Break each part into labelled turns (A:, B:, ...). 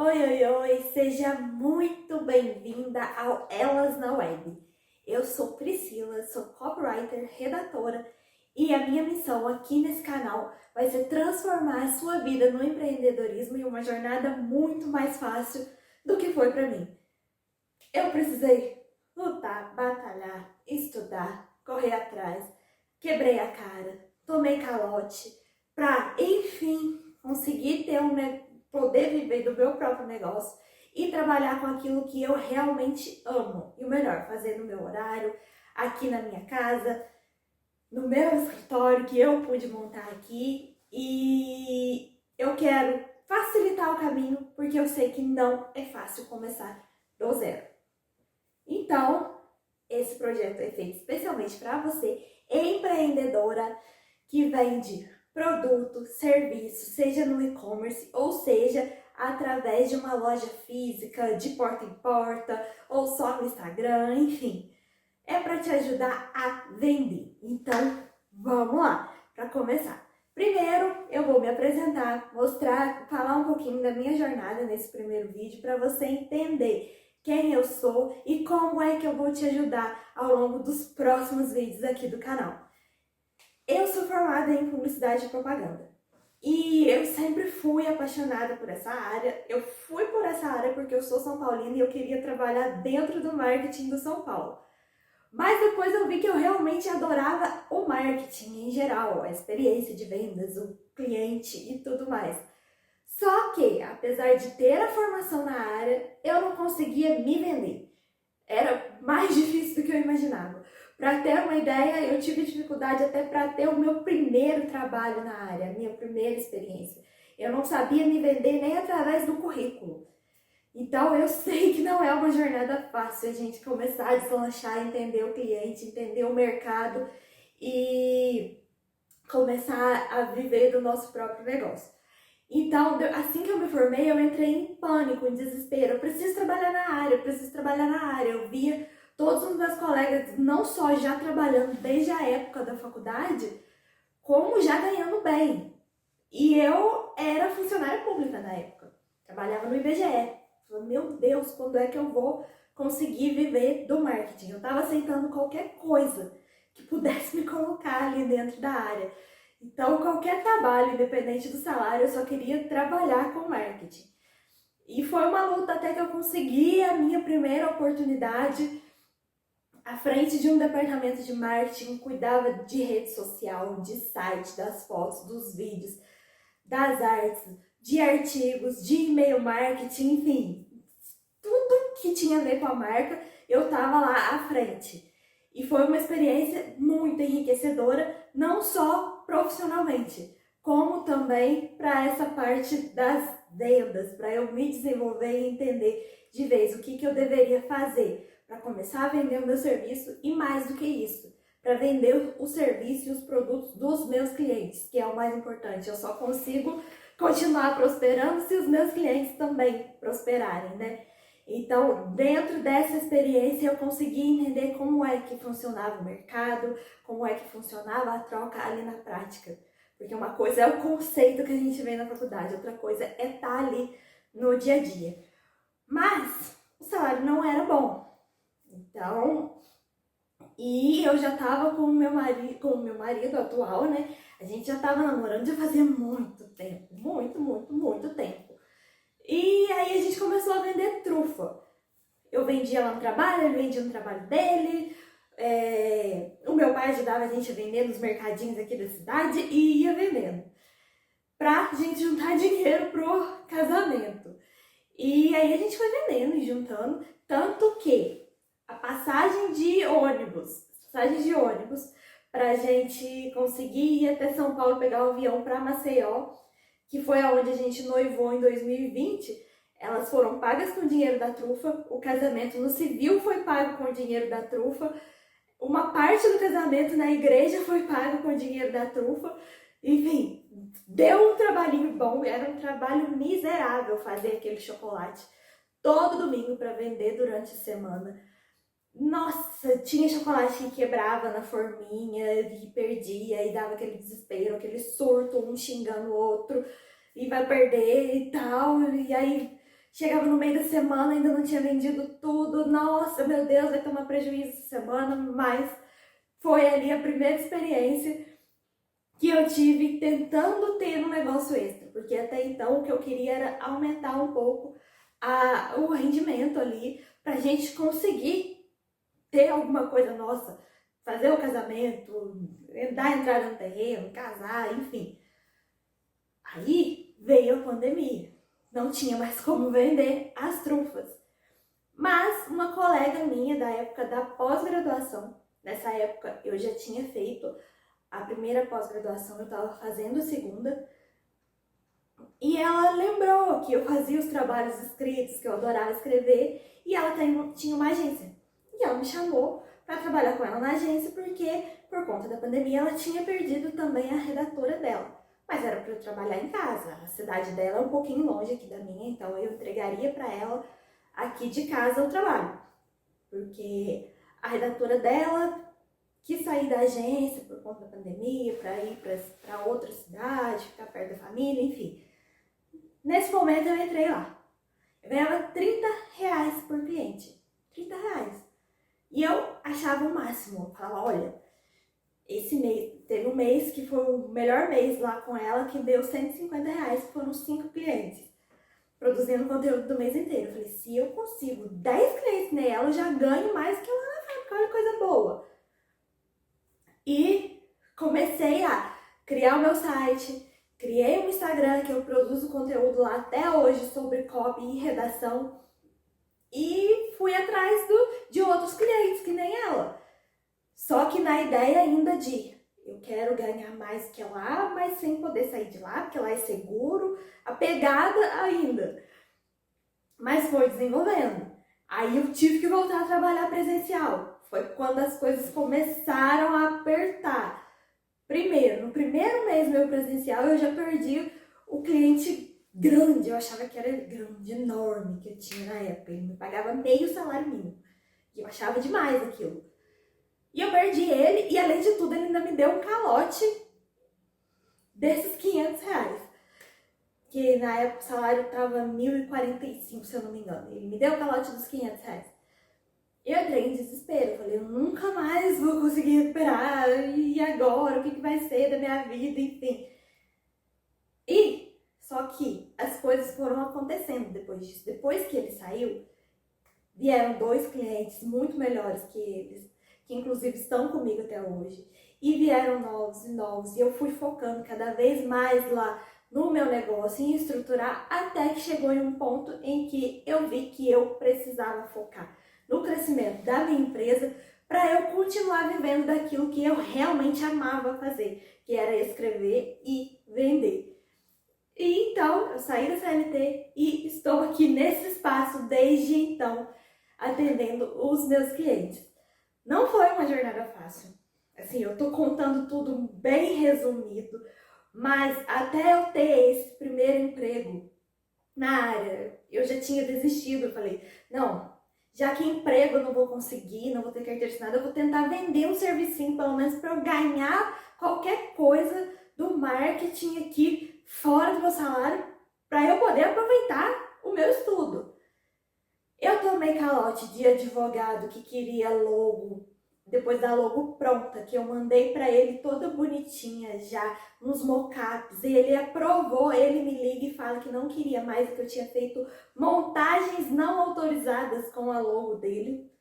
A: Oi, oi, oi, seja muito bem-vinda ao Elas na Web. Eu sou Priscila, sou copywriter, redatora e a minha missão aqui nesse canal vai ser transformar a sua vida no empreendedorismo em uma jornada muito mais fácil do que foi para mim. Eu precisei lutar, batalhar, estudar, correr atrás, quebrei a cara, tomei calote para, enfim, conseguir poder viver do meu próprio negócio e trabalhar com aquilo que eu realmente amo. E o melhor, fazer no meu horário, aqui na minha casa, no meu escritório que eu pude montar aqui. E eu quero facilitar o caminho porque eu sei que não é fácil começar do zero. Então, esse projeto é feito especialmente para você, empreendedora que vende produto, serviço, seja no e-commerce ou seja através de uma loja física, de porta em porta ou só no Instagram, enfim. É para te ajudar a vender. Então, vamos lá, para começar. Primeiro, eu vou me apresentar, mostrar, falar um pouquinho da minha jornada nesse primeiro vídeo para você entender quem eu sou e como é que eu vou te ajudar ao longo dos próximos vídeos aqui do canal. Eu sou formada em publicidade e propaganda e eu sempre fui apaixonada por essa área. Eu fui por essa área porque eu sou São Paulina e eu queria trabalhar dentro do marketing do São Paulo. Mas depois eu vi que eu realmente adorava o marketing em geral, a experiência de vendas, o cliente e tudo mais. Só que, apesar de ter a formação na área, eu não conseguia me vender. Era mais difícil do que eu imaginava. Para ter uma ideia, eu tive dificuldade até para ter o meu primeiro trabalho na área, a minha primeira experiência. Eu não sabia me vender nem através do currículo. Então eu sei que não é uma jornada fácil a gente começar a deslanchar, entender o cliente, entender o mercado e começar a viver do nosso próprio negócio. Então, assim que eu me formei, eu entrei em pânico, em desespero. Eu preciso trabalhar na área, eu preciso trabalhar na área. Eu via todos os meus colegas não só já trabalhando desde a época da faculdade, como já ganhando bem. E eu era funcionária pública na época, trabalhava no IBGE. Falei, meu Deus, quando é que eu vou conseguir viver do marketing? Eu estava aceitando qualquer coisa que pudesse me colocar ali dentro da área. Então, qualquer trabalho, independente do salário, eu só queria trabalhar com marketing. E foi uma luta até que eu consegui a minha primeira oportunidade à frente de um departamento de marketing, cuidava de rede social, de site, das fotos, dos vídeos, das artes, de artigos, de e-mail marketing, enfim, tudo que tinha a ver com a marca, eu estava lá à frente. E foi uma experiência muito enriquecedora, não só profissionalmente, como também para essa parte das vendas, para eu me desenvolver e entender de vez o que eu deveria fazer para começar a vender o meu serviço e mais do que isso, para vender o serviço e os produtos dos meus clientes, que é o mais importante. Eu só consigo continuar prosperando se os meus clientes também prosperarem, né? Então, dentro dessa experiência, eu consegui entender como é que funcionava o mercado, como é que funcionava a troca ali na prática. Porque uma coisa é o conceito que a gente vê na faculdade, outra coisa é estar ali no dia a dia. Mas o salário não era bom. Então, e eu já tava com o meu marido atual, né? A gente já tava namorando já fazia muito tempo, muito tempo. E aí a gente começou a vender trufa. Eu vendia lá no trabalho, ele vendia no trabalho dele. O meu pai ajudava a gente a vender nos mercadinhos aqui da cidade e ia vendendo. Pra gente juntar dinheiro pro casamento. E aí a gente foi vendendo e juntando, tanto que a passagem de ônibus pra gente conseguir ir até São Paulo pegar o avião pra Maceió, que foi aonde a gente noivou em 2020, elas foram pagas com o dinheiro da trufa, o casamento no civil foi pago com o dinheiro da trufa, uma parte do casamento na igreja foi pago com o dinheiro da trufa, enfim, deu um trabalhinho bom, era um trabalho miserável fazer aquele chocolate todo domingo para vender durante a semana. Nossa, tinha chocolate que quebrava na forminha e perdia e dava aquele desespero, aquele surto, um xingando o outro e vai perder e tal. E aí Chegava no meio da semana, ainda não tinha vendido tudo. Nossa, meu Deus, vai tomar prejuízo essa semana, mas foi ali a primeira experiência que eu tive tentando ter um negócio extra, porque até então o que eu queria era aumentar um pouco o rendimento ali, pra gente conseguir ter alguma coisa nossa, fazer o casamento, dar entrada no terreno, casar, enfim. Aí veio a pandemia, não tinha mais como vender as trufas. Mas uma colega minha da época da pós-graduação, nessa época eu já tinha feito a primeira pós-graduação, eu estava fazendo a segunda, e ela lembrou que eu fazia os trabalhos escritos, que eu adorava escrever, e ela tinha uma agência. E ela me chamou para trabalhar com ela na agência, porque por conta da pandemia ela tinha perdido também a redatora dela. Mas era para eu trabalhar em casa, a cidade dela é um pouquinho longe aqui da minha, então eu entregaria para ela aqui de casa o trabalho. Porque a redatora dela quis sair da agência por conta da pandemia, para ir para outra cidade, ficar perto da família, enfim. Nesse momento eu entrei lá. Eu ganhava R$ 30 por cliente. R$ 30. E eu achava o máximo. Eu falava, olha, esse mês, teve um mês que foi o melhor mês lá com ela, que deu R$ 150, que foram 5 clientes. Produzindo conteúdo do mês inteiro. Eu falei, se eu consigo 10 clientes nela, eu já ganho mais que lá na fábrica, olha que coisa boa. E comecei a criar o meu site, criei um Instagram que eu produzo conteúdo lá até hoje sobre copy e redação. E fui atrás de outros clientes que nem ela. Só que na ideia ainda de eu quero ganhar mais que lá, mas sem poder sair de lá, porque lá é seguro, apegada ainda. Mas foi desenvolvendo. Aí eu tive que voltar a trabalhar presencial. Foi quando as coisas começaram a apertar. Primeiro, no primeiro mês meu presencial, eu já perdi o cliente grande. Eu achava que era grande, enorme, que eu tinha na época. Ele me pagava meio salário mínimo. E eu achava demais aquilo. E eu perdi ele, e além de tudo, ele ainda me deu um calote desses R$ 500. Que na época o salário tava 1.045, se eu não me engano. Ele me deu o calote dos R$ 500. Eu entrei em desespero, eu falei, eu nunca mais vou conseguir recuperar, e agora, o que vai ser da minha vida, enfim. E, só que as coisas foram acontecendo depois disso. Depois que ele saiu, vieram 2 clientes muito melhores que eles, que inclusive estão comigo até hoje, e vieram novos e novos, e eu fui focando cada vez mais lá no meu negócio, em estruturar, até que chegou em um ponto em que eu vi que eu precisava focar no crescimento da minha empresa para eu continuar vivendo daquilo que eu realmente amava fazer, que era escrever e vender. E então eu saí da CLT e estou aqui nesse espaço desde então, atendendo os meus clientes. Não foi uma jornada fácil. Assim, eu tô contando tudo bem resumido, mas até eu ter esse primeiro emprego na área, eu já tinha desistido. Eu falei, não, já que emprego eu não vou conseguir, não vou ter carteira assinada, eu vou tentar vender um servicinho, pelo menos para eu ganhar qualquer coisa do marketing aqui fora do meu salário, para eu poder aproveitar o meu estudo. Eu tomei calote de advogado que queria logo, depois da logo pronta, que eu mandei para ele toda bonitinha já, nos mockups, e ele aprovou, ele me liga e fala que não queria mais, que eu tinha feito montagens não autorizadas com a logo dele.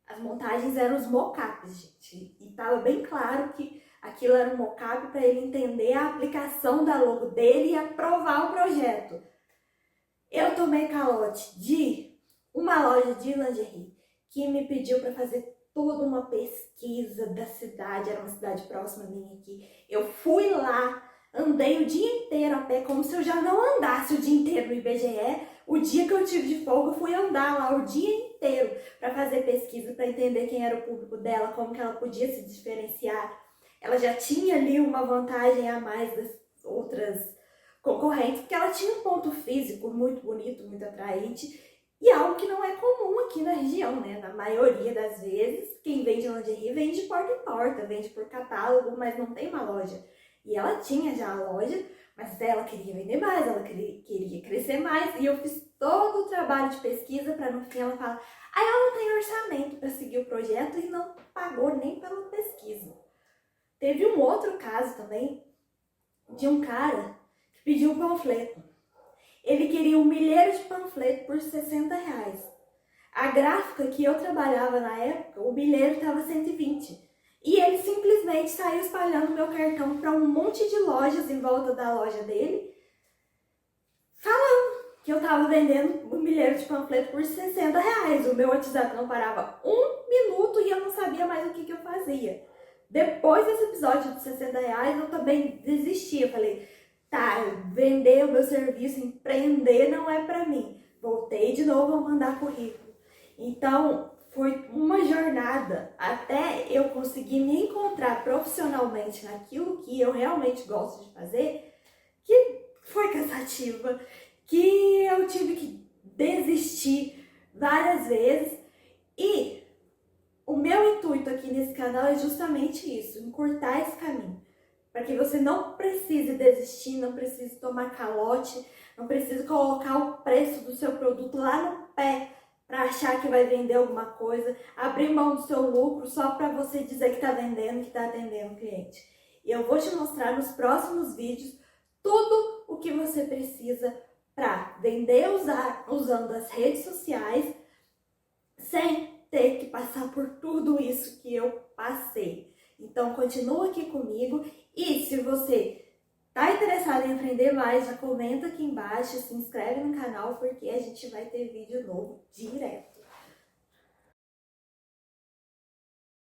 A: As montagens eram os mockups, gente, e tava bem claro que aquilo era um mockup para ele entender a aplicação da logo dele e aprovar o projeto. Eu tomei calote de uma loja de lingerie que me pediu para fazer toda uma pesquisa da cidade, era uma cidade próxima minha aqui. Eu fui lá, andei o dia inteiro a pé, como se eu já não andasse o dia inteiro no IBGE. O dia que eu tive de folga, eu fui andar lá o dia inteiro para fazer pesquisa, para entender quem era o público dela, como que ela podia se diferenciar. Ela já tinha ali uma vantagem a mais das outras concorrentes, porque ela tinha um ponto físico muito bonito, muito atraente, e algo que não é comum aqui na região, né? Na maioria das vezes, quem vende lingerie vende de porta em porta, vende por catálogo, mas não tem uma loja. E ela tinha já a loja, Mas ela queria vender mais, ela queria crescer mais, e eu fiz todo o trabalho de pesquisa para no fim ela falar: "Ah, ela não tem orçamento para seguir o projeto", e não pagou nem pela pesquisa. Teve um outro caso também de um cara que pediu um panfleto. Ele queria 1 milheiro de panfleto por R$ 60. A gráfica que eu trabalhava na época, o milheiro estava 120. E ele simplesmente saiu espalhando meu cartão para um monte de lojas em volta da loja dele, falando que eu estava vendendo 1 milheiro de panfleto por R$ 60. O meu WhatsApp não parava 1 minuto e eu não sabia mais o que eu fazia. Depois desse episódio de R$ 60, eu também desisti. Eu falei: tá, vender o meu serviço, empreender não é pra mim. Voltei de novo a mandar currículo. Então, foi uma jornada até eu conseguir me encontrar profissionalmente naquilo que eu realmente gosto de fazer, que foi cansativa, que eu tive que desistir várias vezes. E o meu intuito aqui nesse canal é justamente isso, encurtar esse caminho, para que você não precise desistir, não precise tomar calote, não precise colocar o preço do seu produto lá no pé para achar que vai vender alguma coisa, abrir mão do seu lucro só para você dizer que está vendendo, que está atendendo o cliente. E eu vou te mostrar nos próximos vídeos tudo o que você precisa para vender usando as redes sociais sem ter que passar por tudo isso que eu passei. Então continua aqui comigo, e se você tá interessado em aprender mais, já comenta aqui embaixo, se inscreve no canal, porque a gente vai ter vídeo novo direto.